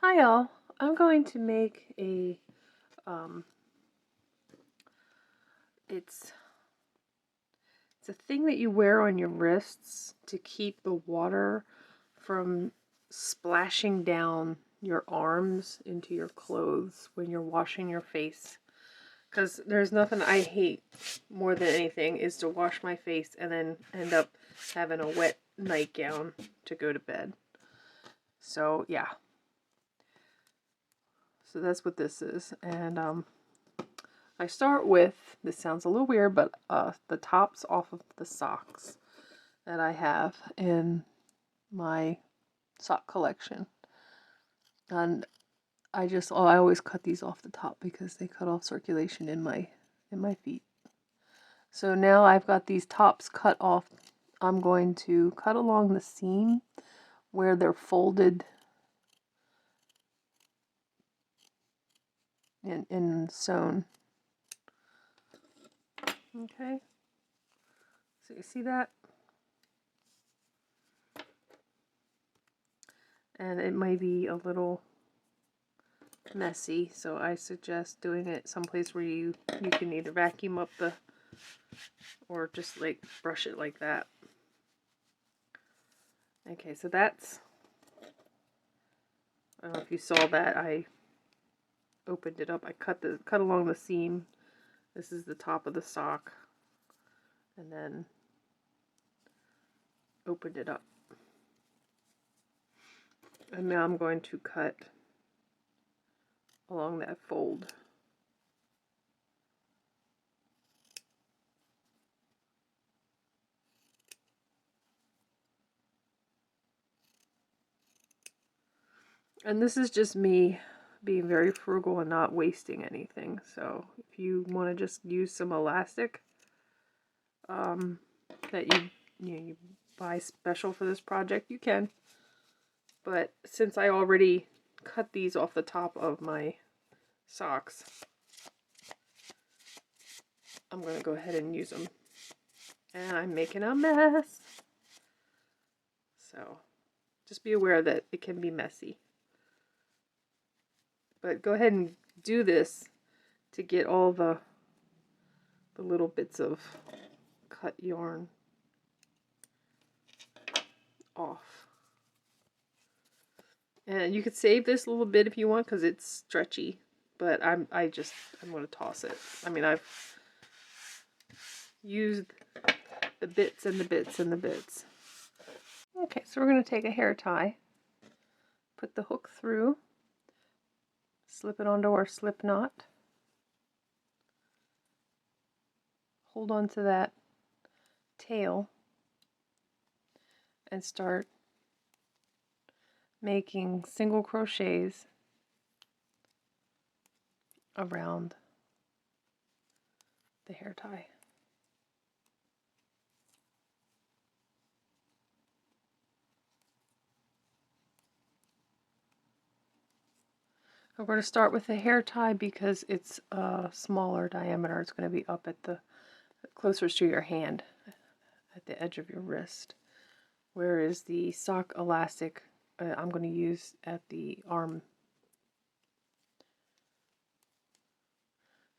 Hi all, I'm going to make a, um, it's a thing that you wear on your wrists to keep the water from splashing down your arms into your clothes when you're washing your face. Because there's nothing I hate more than anything is to wash my face and then end up having a wet nightgown to go to bed. So yeah, so that's what this is. And I start with, this sounds a little weird, but the tops off of the socks that I have in my sock collection. And I always cut these off the top because they cut off circulation in my feet. So now I've got these tops cut off. I'm going to cut along the seam where they're folded and sewn. Okay, so you see that? And it might be a little messy, so I suggest doing it someplace where you can either vacuum up or just like brush it like that. Okay, so that's, I don't know if you saw that, I opened it up. I cut along the seam. This is the top of the sock, and then opened it up. And now I'm going to cut along that fold. And this is just me being very frugal and not wasting anything. So if you want to just use some elastic that you buy special for this project, you can. But since I already cut these off the top of my socks, I'm going to go ahead and use them. And I'm making a mess. So just be aware that it can be messy. But go ahead and do this to get all the little bits of cut yarn off. And you could save this little bit if you want because it's stretchy, but I'm going to toss it. I mean, I've used the bits and the bits and the bits. Okay, so we're going to take a hair tie, put the hook through, slip it onto our slip knot, hold on to that tail, and start making single crochets around the hair tie. I'm going to start with the hair tie because it's a smaller diameter. It's going to be up at the closest to your hand, at the edge of your wrist. Whereas the sock elastic I'm going to use at the arm.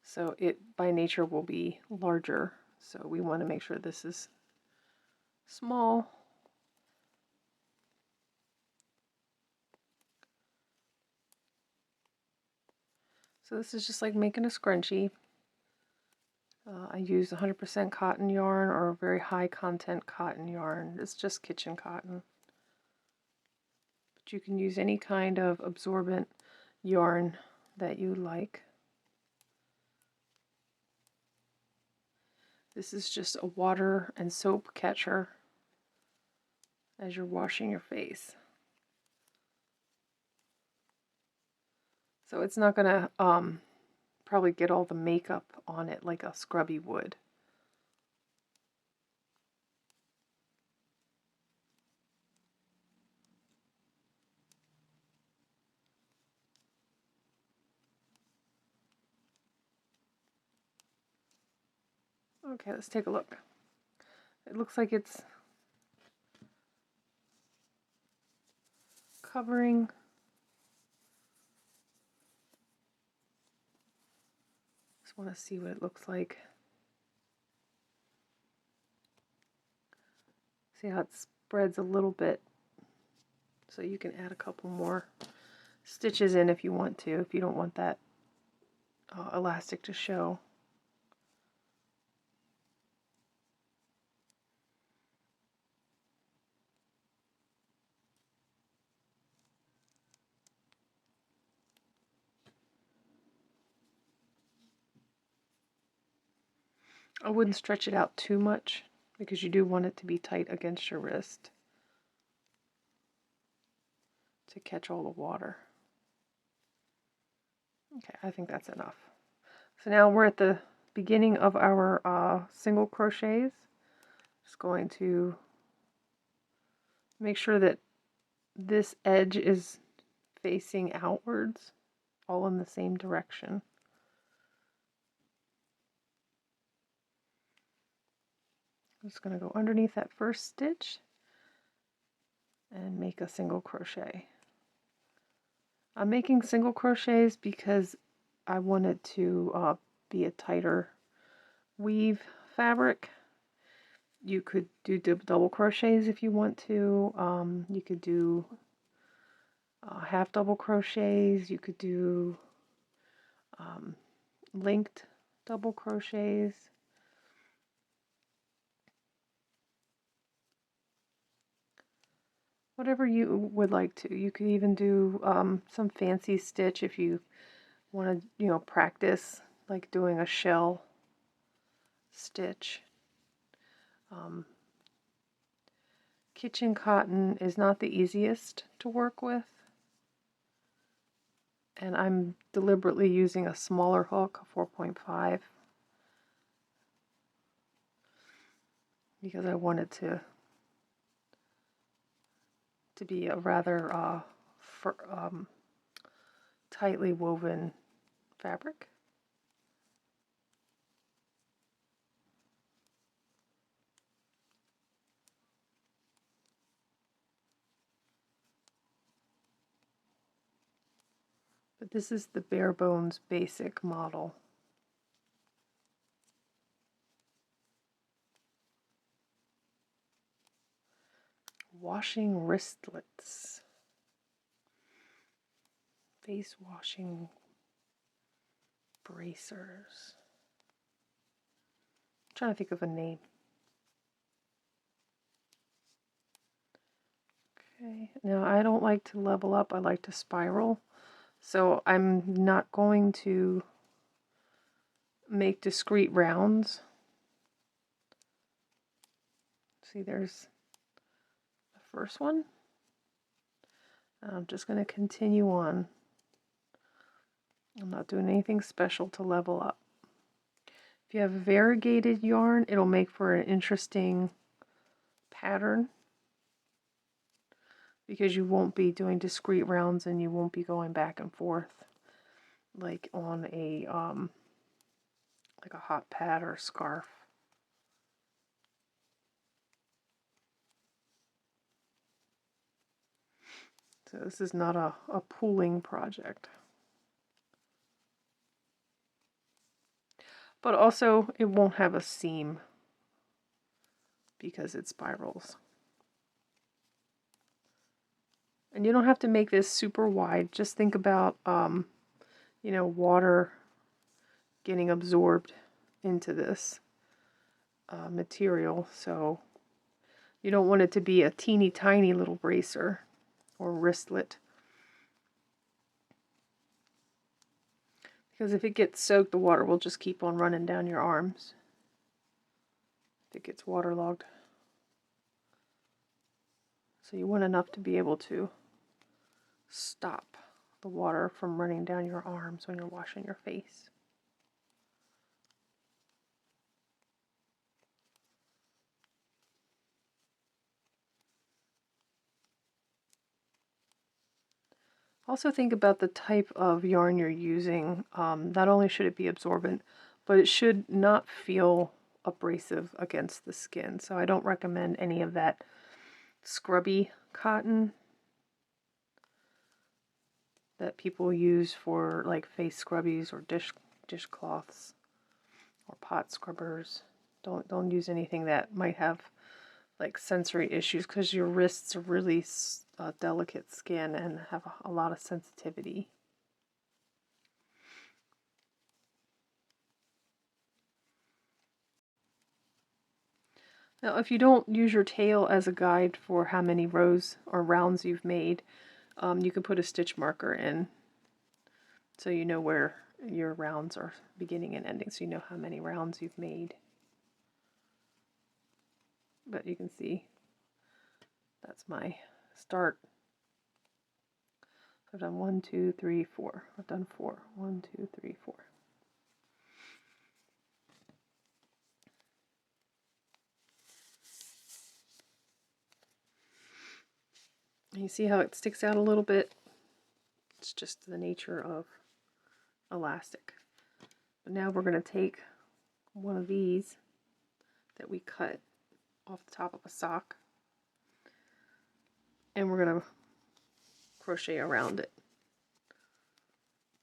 So it by nature will be larger. So we want to make sure this is small. So this is just like making a scrunchie. I use 100% cotton yarn or very high content cotton yarn. It's just kitchen cotton. But you can use any kind of absorbent yarn that you like. This is just a water and soap catcher as you're washing your face. So it's not going to probably get all the makeup on it like a scrubby would. Okay, let's take a look. It looks like it's covering want to see what it looks like. See how it spreads a little bit, so you can add a couple more stitches in if you want to, if you don't want that elastic to show. I wouldn't stretch it out too much because you do want it to be tight against your wrist to catch all the water. Okay, I think that's enough. So now we're at the beginning of our single crochets. Just going to make sure that this edge is facing outwards, all in the same direction. I'm just going to go underneath that first stitch and make a single crochet. I'm making single crochets because I want it to be a tighter weave fabric. You could do double crochets if you want to. You could do half double crochets. You could do linked double crochets. Whatever you would like to. You could even do some fancy stitch if you want to, practice like doing a shell stitch. Kitchen cotton is not the easiest to work with, and I'm deliberately using a smaller hook, a 4.5, because I want it to be a rather tightly woven fabric. But this is the bare bones basic model. Washing wristlets. Face washing bracers. I'm trying to think of a name. Okay, now I don't like to level up, I like to spiral. So I'm not going to make discrete rounds. See, there's the first one. I'm just going to continue on. I'm not doing anything special to level up. If you have variegated yarn, it'll make for an interesting pattern because you won't be doing discrete rounds and you won't be going back and forth like on a hot pad or scarf. So this is not a pooling project. But also it won't have a seam because it spirals. And you don't have to make this super wide. Just think about, water getting absorbed into this material. So you don't want it to be a teeny tiny little bracer or wristlet. Because if it gets soaked, the water will just keep on running down your arms if it gets waterlogged. So you want enough to be able to stop the water from running down your arms when you're washing your face. Also think about the type of yarn you're using. Not only should it be absorbent, but it should not feel abrasive against the skin. So I don't recommend any of that scrubby cotton that people use for like face scrubbies or dishcloths. or pot scrubbers. Don't use anything that might have like sensory issues, because your wrists are really delicate skin and have a lot of sensitivity. Now, if you don't use your tail as a guide for how many rows or rounds you've made, you can put a stitch marker in so you know where your rounds are beginning and ending, so you know how many rounds you've made. But you can see that's my start. I've done 1, 2, 3, 4. I've done 4. 1, 2, 3, 4. And you see how it sticks out a little bit? It's just the nature of elastic. But now we're going to take one of these that we cut off the top of a sock, and we're going to crochet around it.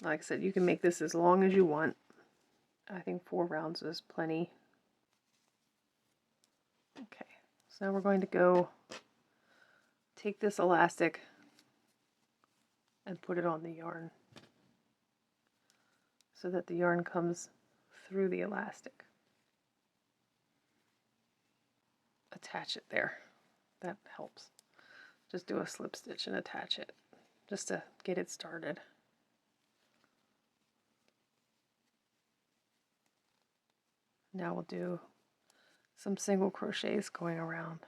Like I said, you can make this as long as you want. I think 4 rounds is plenty. Okay, so now we're going to go take this elastic and put it on the yarn so that the yarn comes through the elastic. Attach it there. That helps. Just do a slip stitch and attach it just to get it started. Now we'll do some single crochets going around.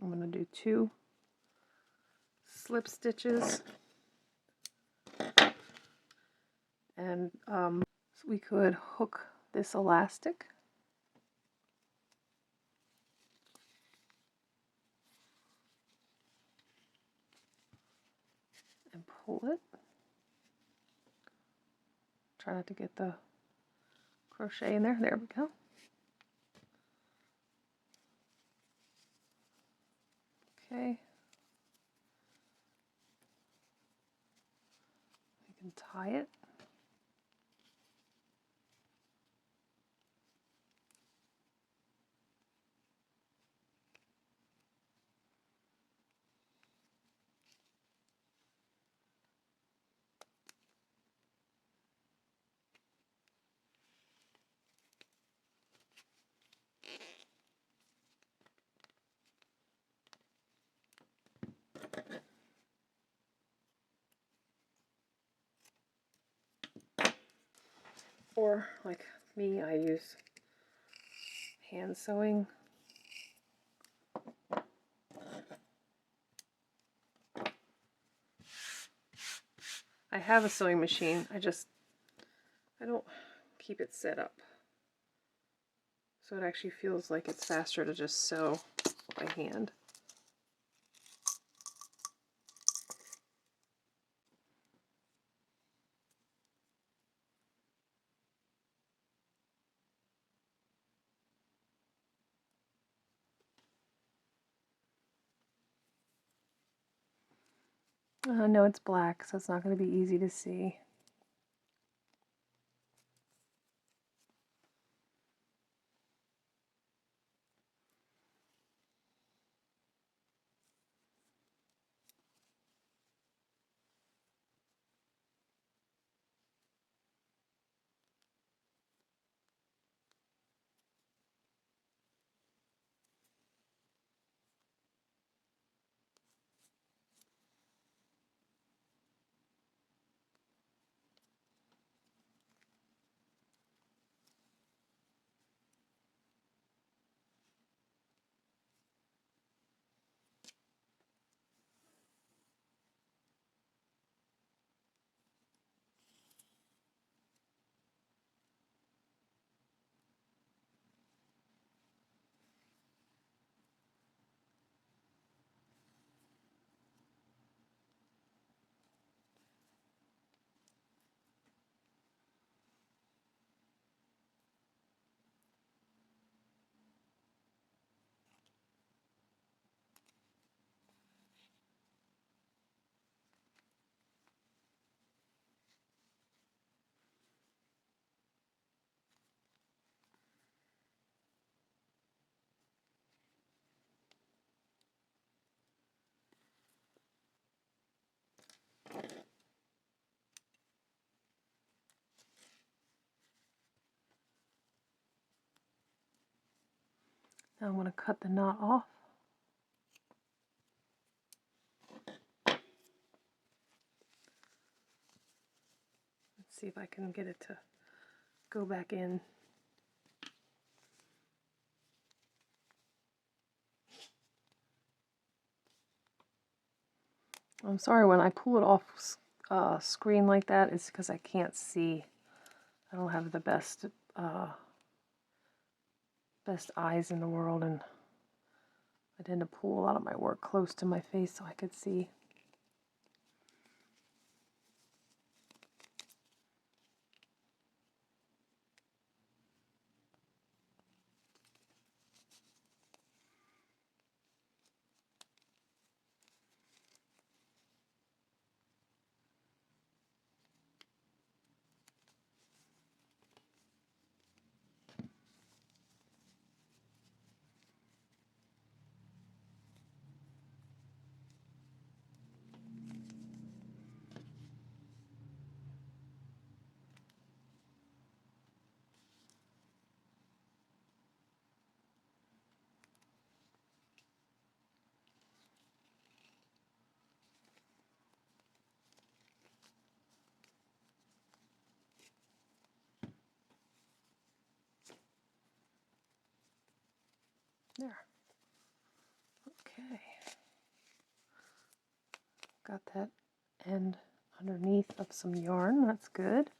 I'm going to do 2 slip stitches, and so we could hook this elastic and pull it. Try not to get the crochet in there. There we go. Okay. You can tie it. Or like me, I use hand sewing. I have a sewing machine, I don't keep it set up. So it actually feels like it's faster to just sew by hand. No, it's black, so it's not going to be easy to see. Now I'm going to cut the knot off. Let's see if I can get it to go back in. I'm sorry when I pull it off screen like that, it's because I can't see. I don't have the best eyes in the world, and I tend to pull a lot of my work close to my face so I could see. There. Okay. Got that end underneath of some yarn. That's good.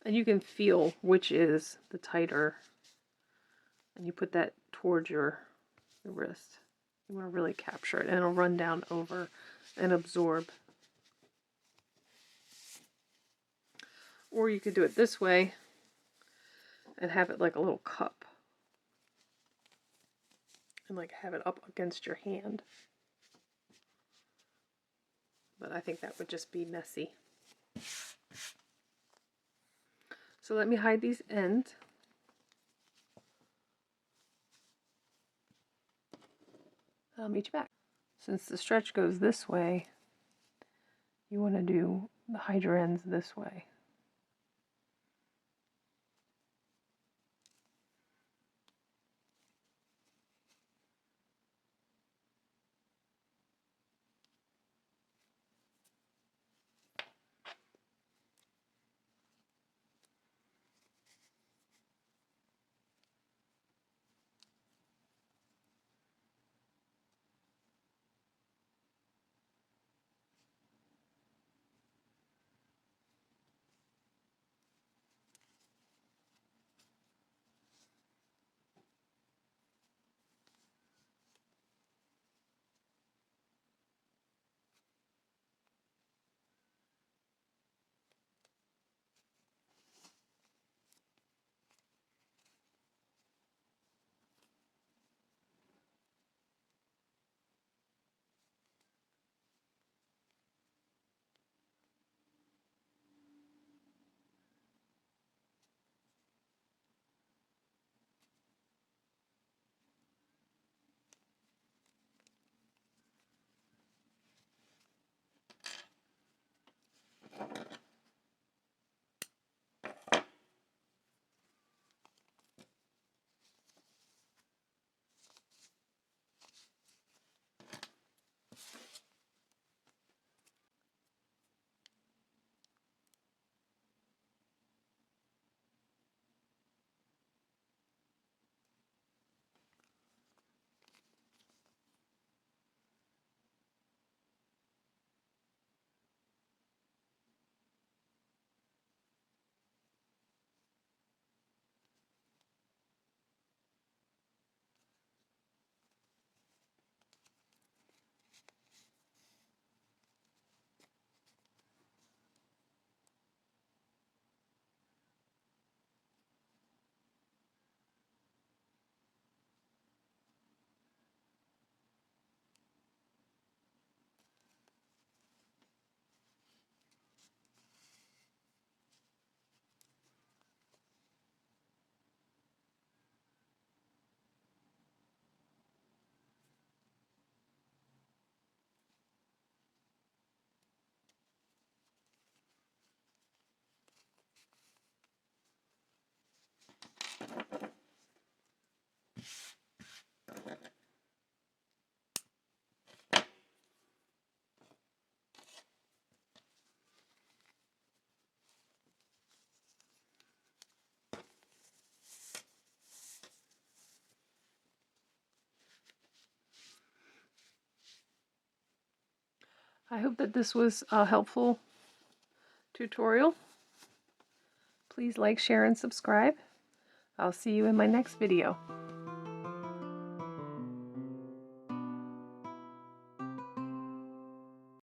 And you can feel which is the tighter, and you put that towards your wrist. You want to really capture it, and it'll run down over and absorb. Or you could do it this way and have it like a little cup, and like have it up against your hand. But I think that would just be messy. So let me hide these ends. I'll meet you back. Since the stretch goes this way, you want to hide your ends this way. I hope that this was a helpful tutorial. Please like, share, and subscribe. I'll see you in my next video.